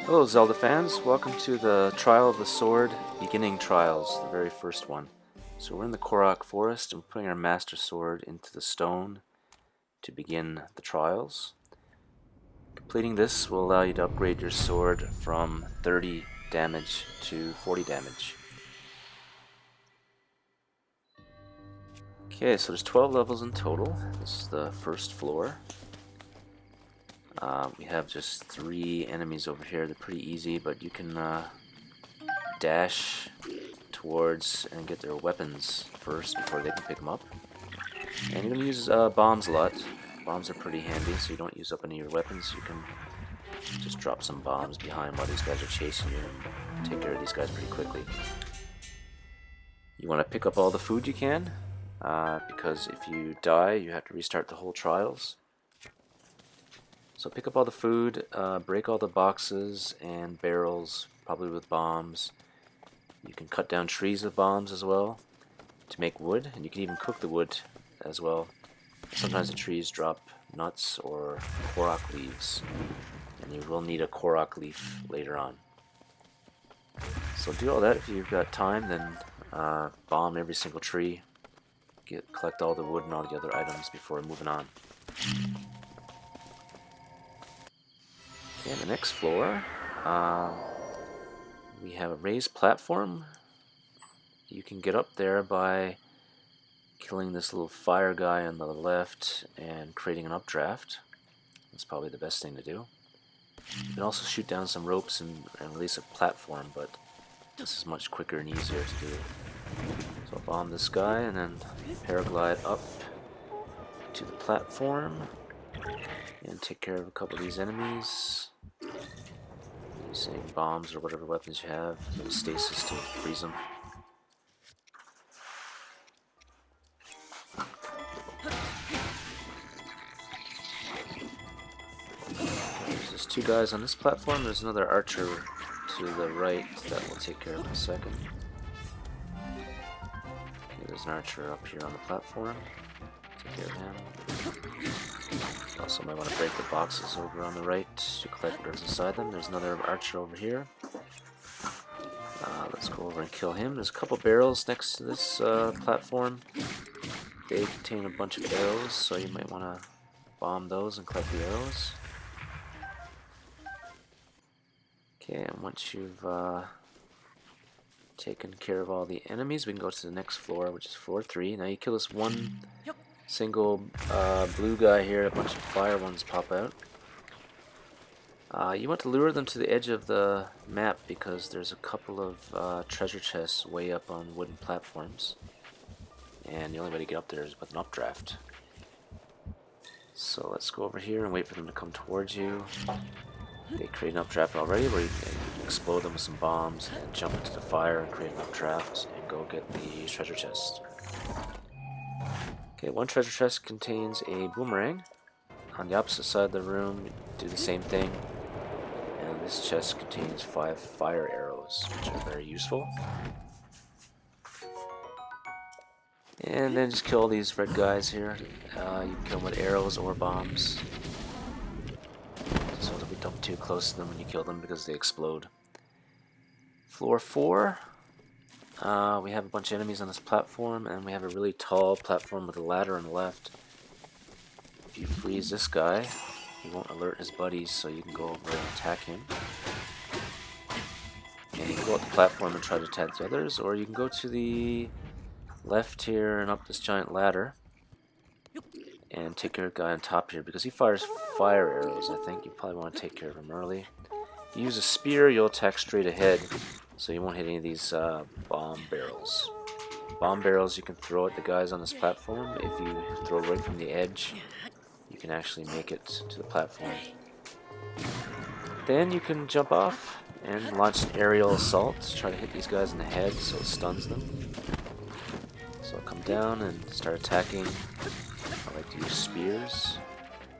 Hello Zelda fans, welcome to the Trial of the Sword beginning trials, the very first one. So we're in the Korok Forest and we're putting our Master Sword into the stone to begin the trials. Completing this will allow you to upgrade your sword from 30 damage to 40 damage. Okay, so there's 12 levels in total. This is the first floor. We have just 3 enemies over here. They're pretty easy, but you can dash towards and get their weapons first before they can pick them up. And you're going to use bombs a lot. Bombs are pretty handy, so you don't use up any of your weapons. You can just drop some bombs behind while these guys are chasing you and take care of these guys pretty quickly. You want to pick up all the food you can, because if you die, you have to restart the whole trials. So pick up all the food, break all the boxes and barrels, probably with bombs. You can cut down trees with bombs as well to make wood, and you can even cook the wood as well. Sometimes the trees drop nuts or korok leaves, and you will need a korok leaf later on. So do all that if you've got time, then bomb every single tree, collect all the wood and all the other items before moving on. Okay, the next floor, we have a raised platform. You can get up there by killing this little fire guy on the left and creating an updraft. That's probably the best thing to do. You can also shoot down some ropes and release a platform, but this is much quicker and easier to do. So I'll bomb this guy and then paraglide up to the platform and take care of a couple of these enemies. Using bombs or whatever weapons you have, little stasis to freeze them. There's just 2 guys on this platform. There's another archer to the right that we'll take care of in a second. Okay, there's an archer up here on the platform. Take care of him. Also might want to break the boxes over on the right to collect whatever's inside them. There's another archer over here. Let's go over and kill him. There's a couple barrels next to this platform. They contain a bunch of arrows, so you might want to bomb those and collect the arrows. Okay, and once you've taken care of all the enemies, we can go to the next floor, which is floor 3. Now you kill this one single blue guy here, a bunch of fire ones pop out. You want to lure them to the edge of the map because there's a couple of treasure chests way up on wooden platforms. And the only way to get up there is with an updraft. So let's go over here and wait for them to come towards you. They create an updraft already where you can explode them with some bombs and jump into the fire and create an updraft and go get the treasure chest. Okay, one treasure chest contains a boomerang. On the opposite side of the room, do the same thing. And this chest contains 5 fire arrows, which are very useful. And then just kill all these red guys here. You can kill them with arrows or bombs. So don't be too close to them when you kill them because they explode. Floor 4. We have a bunch of enemies on this platform, and we have a really tall platform with a ladder on the left. If you freeze this guy, he won't alert his buddies, so you can go over and attack him. And you can go up the platform and try to attack the others, or you can go to the left here and up this giant ladder and take care of the guy on top here, because he fires fire arrows. I think you probably want to take care of him early. If you use a spear, you'll attack straight ahead, so you won't hit any of these bomb barrels. Bomb barrels you can throw at the guys on this platform. If you throw right from the edge, you can actually make it to the platform. Then you can jump off and launch an aerial assault. Try to hit these guys in the head so it stuns them. So I'll come down and start attacking. I like to use spears.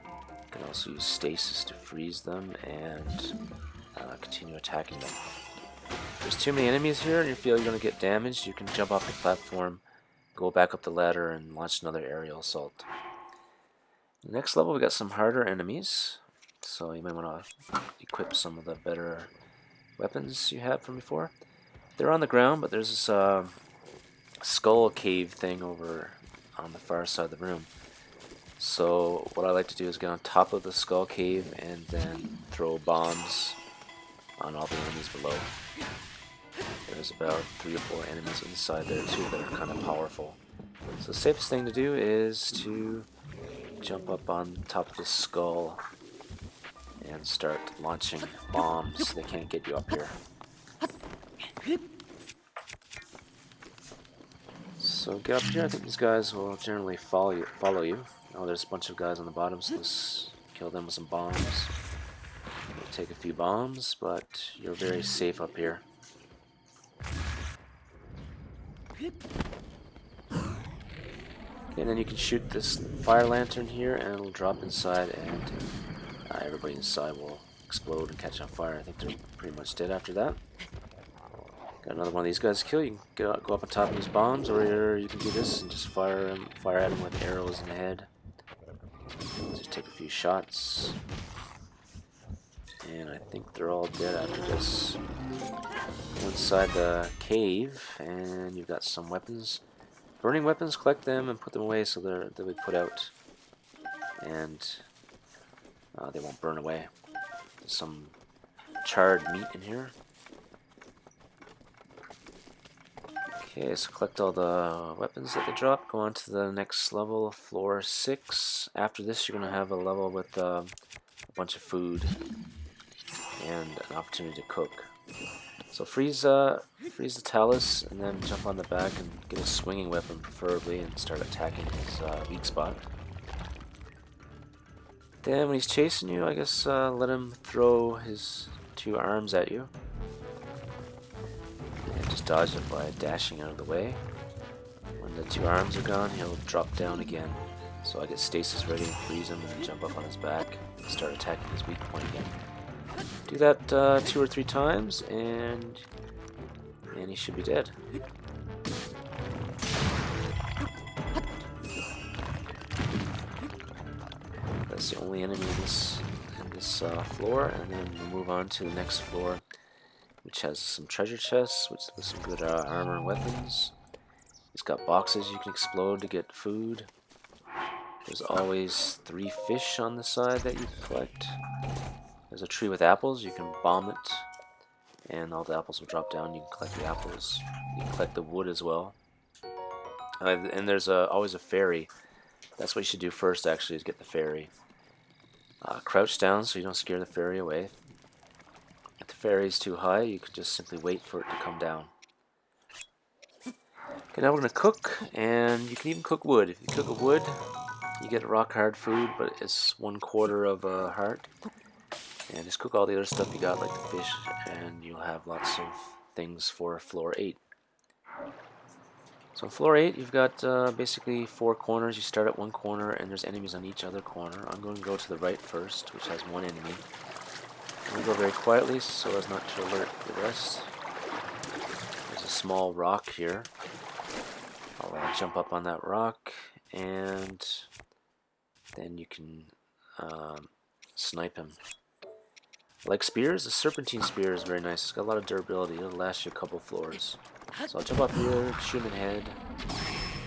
You can also use stasis to freeze them and continue attacking them. If there's too many enemies here and you feel you're going to get damaged, you can jump off the platform, go back up the ladder, and launch another aerial assault. Next level, we got some harder enemies. so you might want to equip some of the better weapons you had from before. They're on the ground, but there's this skull cave thing over on the far side of the room. So what I like to do is get on top of the skull cave and then throw bombs on all the enemies below. There's about 3 or 4 enemies inside there too that are kind of powerful. So the safest thing to do is to jump up on top of the skull and start launching bombs so they can't get you up here. So get up here. I think these guys will generally follow you. Oh, there's a bunch of guys on the bottom, so let's kill them with some bombs. It'll take a few bombs, but you're very safe up here. And then you can shoot this fire lantern here and it'll drop inside, and everybody inside will explode and catch on fire. I think they're pretty much dead after that. Got another one of these guys to kill. You can go up on top of these bombs, or you can do this and just fire at them with arrows in the head. Just take a few shots. And I think they're all dead after this. Go inside the cave, and you've got some weapons. Burning weapons, collect them and put them away so they'll be put out. And they won't burn away. There's some charred meat in here. Okay, so collect all the weapons that they drop. Go on to the next level, floor 6. After this, you're going to have a level with a bunch of food and an opportunity to cook. So freeze the talus and then jump on the back and get a swinging weapon preferably and start attacking his weak spot. Then when he's chasing you, I guess let him throw his 2 arms at you. And just dodge it by dashing out of the way. When the 2 arms are gone, he'll drop down again. So I get stasis ready and freeze him and then jump up on his back and start attacking his weak point again. Do that 2 or 3 times, and he should be dead. That's the only enemy in this floor, and then we'll move on to the next floor, which has some treasure chests with some good armor and weapons. It's got boxes you can explode to get food. There's always 3 fish on the side that you can collect. There's a tree with apples. You can bomb it, and all the apples will drop down. You can collect the apples. You can collect the wood as well. And there's always a fairy. That's what you should do first, actually, is get the fairy. Crouch down so you don't scare the fairy away. If the fairy is too high, you can just simply wait for it to come down. Okay, now we're going to cook, and you can even cook wood. If you cook a wood, you get rock hard food, but it's 1/4 of a heart. And just cook all the other stuff you got, like the fish, and you'll have lots of things for floor 8. So in floor 8, you've got basically 4 corners. You start at one corner, and there's enemies on each other corner. I'm going to go to the right first, which has 1 enemy. I'm going to go very quietly so as not to alert the rest. There's a small rock here. I'll jump up on that rock, and then you can snipe him. Like spears, the serpentine spear is very nice. It's got a lot of durability. It'll last you a couple floors. So I'll jump up here, shoot him in the head.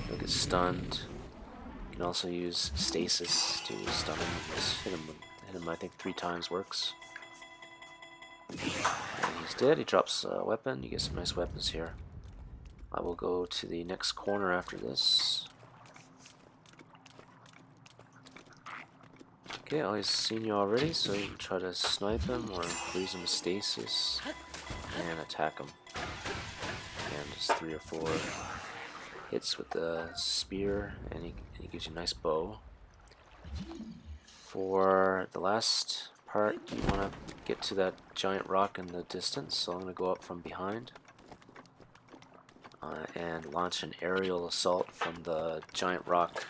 He'll get stunned. You can also use stasis to stun him. Just hit him I think 3 times works. And he's dead. He drops a weapon. You get some nice weapons here. I will go to the next corner after this. Okay, he's seen you already, so you can try to snipe him or freeze him with stasis and attack him. And just 3 or 4 hits with the spear, and he gives you a nice bow. For the last part, you want to get to that giant rock in the distance, so I'm going to go up from behind and launch an aerial assault from the giant rock.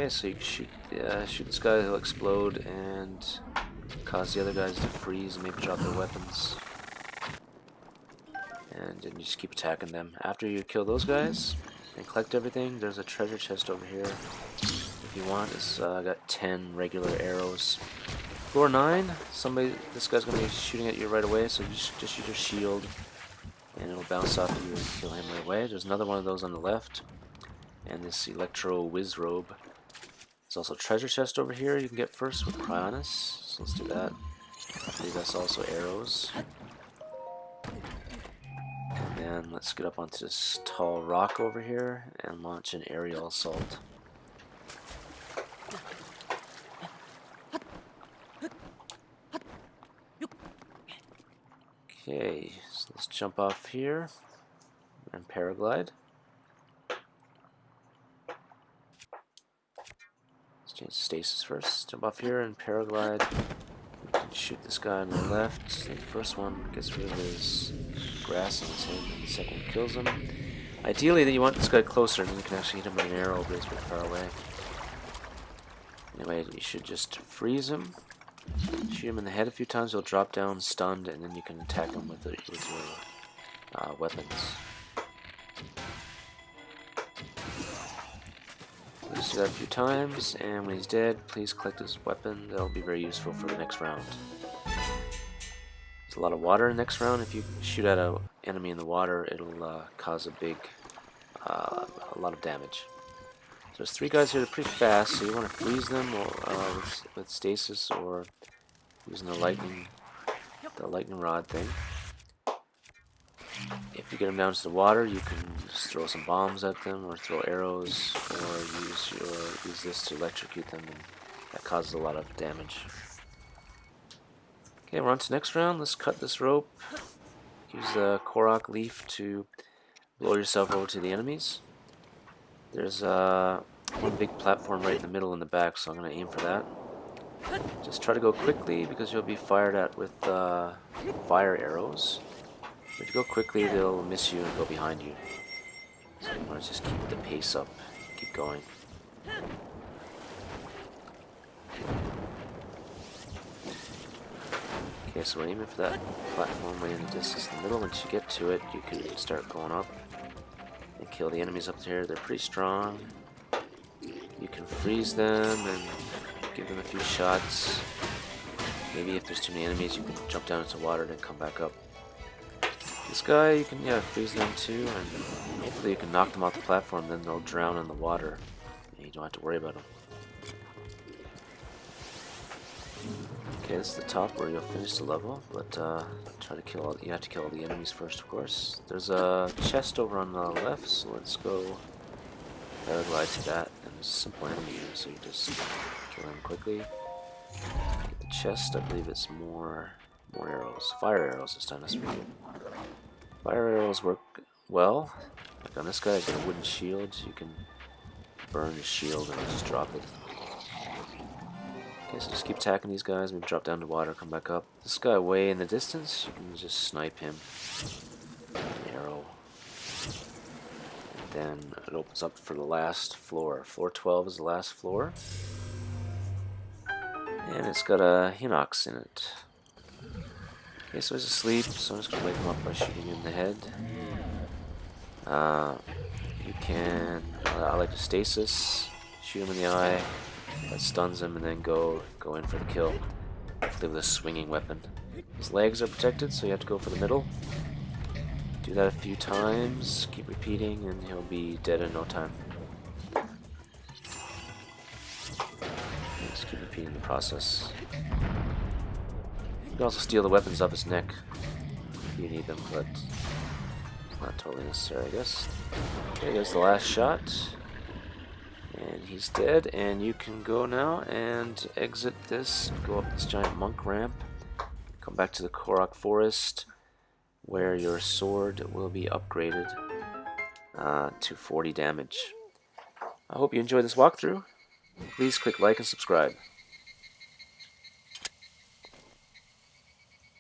Okay, so you can shoot this guy, he'll explode and cause the other guys to freeze and maybe drop their weapons. And then you just keep attacking them. After you kill those guys and collect everything, there's a treasure chest over here. If you want, it's got 10 regular arrows. Floor 9, this guy's going to be shooting at you right away, so just use your shield and it'll bounce off you and kill him right away. There's another one of those on the left, and this Electro Whiz Robe. There's also a treasure chest over here you can get first with Cryonis, so let's do that. I believe that's also arrows. And then let's get up onto this tall rock over here and launch an aerial assault. Okay, so let's jump off here and paraglide. Let's change stasis first. Jump off here and paraglide. Shoot this guy on the left. The first one gets rid of his grass in his head, and the second one kills him. Ideally, you want this guy closer, and then you can actually hit him with an arrow, but he's pretty far away. Anyway, you should just freeze him. Shoot him in the head a few times, he'll drop down stunned, and then you can attack him with your weapons. Just do that a few times, and when he's dead, please collect his weapon. That'll be very useful for the next round. There's a lot of water in the next round. If you shoot at an enemy in the water, it'll cause a lot of damage. So there's 3 guys here that are pretty fast, so you want to freeze them or, with stasis or using the lightning rod thing. If you get them down to the water, you can just throw some bombs at them, or throw arrows, or use this to electrocute them, and that causes a lot of damage. Okay, we're on to the next round. Let's cut this rope. Use the Korok leaf to blow yourself over to the enemies. There's one big platform right in the middle in the back, so I'm going to aim for that. Just try to go quickly because you'll be fired at with fire arrows. If you go quickly, they'll miss you and go behind you. So you want to just keep the pace up, keep going. Okay, so we're aiming for that platform way in the distance in the middle. Once you get to it, you can start going up and kill the enemies up there. They're pretty strong. You can freeze them and give them a few shots. Maybe if there's too many enemies, you can jump down into water and then come back up. This guy, you can freeze them too, and hopefully you can knock them off the platform, then they'll drown in the water, and you don't have to worry about them. Okay, this is the top where you'll finish the level, but you have to kill all the enemies first, of course. There's a chest over on the left, so let's go paraglide to that, and there's a simple enemy here, so you just kill him quickly. Get the chest, I believe it's more arrows. Fire arrows this time, that's pretty good. Fire arrows work well. Like on this guy, he's got a wooden shield, so you can burn his shield and just drop it. Okay, so just keep attacking these guys, maybe drop down to water, come back up. This guy way in the distance, you can just snipe him with an arrow. And then it opens up for the last floor. Floor 12 is the last floor. And it's got a Hinox in it. Okay, so he's asleep, so I'm just going to wake him up by shooting him in the head. You can, I like to stasis, shoot him in the eye, that stuns him, and then go in for the kill. Hopefully with a swinging weapon. His legs are protected, so you have to go for the middle. Do that a few times, keep repeating, and he'll be dead in no time. Just keep repeating the process. You can also steal the weapons off his neck if you need them, but it's not totally necessary, I guess. Okay, here's the last shot. And he's dead, and you can go now and exit this, go up this giant monk ramp, come back to the Korok Forest, where your sword will be upgraded to 40 damage. I hope you enjoyed this walkthrough. Please click like and subscribe.